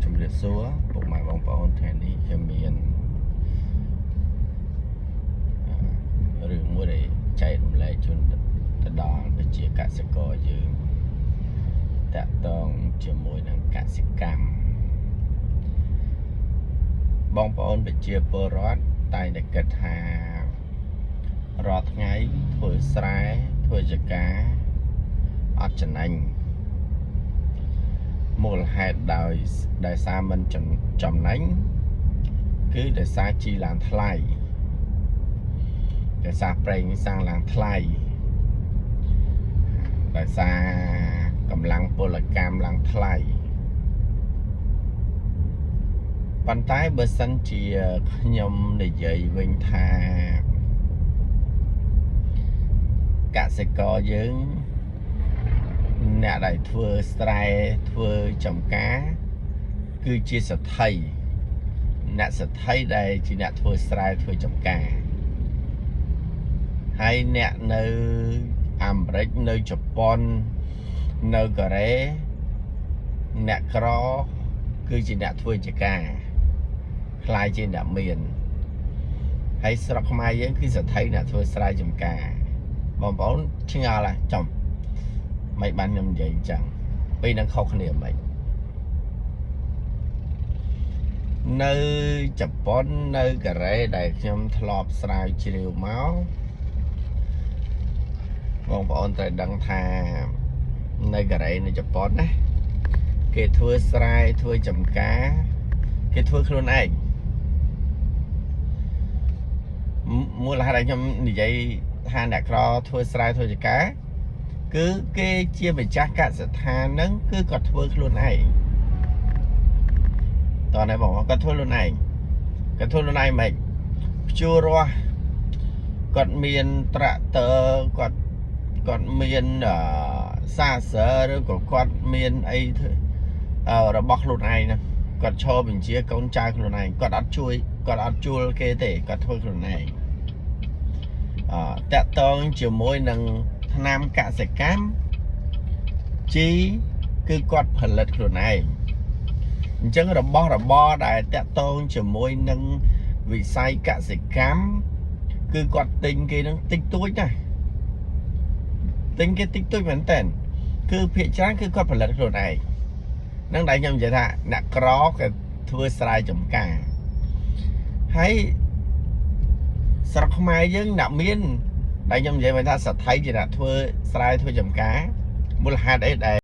ជំរាបសួរពុកម៉ែបងប្អូនថ្ងៃនេះខ្ញុំមានរឿងមួយដែលចែករំលែកជូនទៅដល់ប្រជាកសិករយើងតាក់ទងជាមួយនឹងកសិកម្មបងប្អូនប្រជាពលរដ្ឋតែងតែគិតថារាល់ថ្ងៃធ្វើស្រែធ្វើចការអត់ចំណេញមូលហេតុដោយសារមិនចំណេញគឺដោយសារជីឡើងថ្លៃដោយសារប្រេងសាំងឡើងថ្លៃដោយសារកម្លាំងពលកម្មឡើងថ្លៃប៉ុន្តែបើសិនជាខ្ញុំនិយាយវិញថាកសិករយើងអ្នកដែលធ្វើស្រែធ្វើចំការគឺជាសទ្ធីអ្នកសទ្ធីដែលជាអ្នកធ្វើស្រែធ្វើចំការហើយអ្នកនៅអាមេរិកនៅជប៉ុននៅកូរ៉េអ្នកក្រគឺជាអ្នកធ្វើចការខ្លាយជាអ្នកមានហើយស្រុកខ្មែរយើងគឺសទ្ធីអ្នកធ្វើស្រែចំការបងប្អូនឆ្ងល់ហ៎ចំមិនបានខ្ញុំនិយាយអញ្ចឹងពេលនឹងខុសគ្នាមិននៅជប៉ុននៅកូរ៉េដែលខ្ញុំធ្លាប់ស្រាវជ្រាវមកបងប្អូនត្រូវដឹងថានៅកូរ៉េនៅជប៉ុនណាគេធ្វើស្រែធ្វើចំការគេធ្វើខ្លួនឯងមូលហេតុដែលខ្ញុំនិយាយថាអ្នកក្រធ្វើស្រែធ្វើចំការគឺគេជាម្ចាស់កសិដ្ឋានហ្នឹងគឺគាត់ធ្វើខ្លួនឯងតោះណែបងគាត់ធ្វើខ្លួនឯងមិនភ្ជួររាស់គាត់មានត្រាក់ទ័រគាត់មានសាសើឬក៏គាត់មានអីរបស់ខ្លួនឯងណាគាត់ឈរបញ្ជាកូនចៅខ្លួនឯងគាត់អត់ជួលគេទេគាត់ធ្វើខ្លួនឯងតាក់ទងជាមួយនឹងថ្នាំកសិកម្មជីគឺគាត់ផលិតខ្លួនឯងអញ្ចឹងរបស់របរដែលតាក់ទងជាមួយនឹងវិស័យកសិកម្មគឺគាត់ទិញគេនឹងតិចតួចណាទិញគេតិចតួចមែនតើគឺភាគច្រើនគឺគាត់ផលិតខ្លួនឯងនឹងដែលខ្ញុំនិយាយថាអ្នកក្រគេធ្វើស្រែចម្ការហើយស្រុកខ្មែរយើងអ្នកមានដែលខ្ញុំនិយាយថាសទ្ធីជាអ្នកធ្វើស្រែធ្វើចម្ការមូលហេតុអីដែល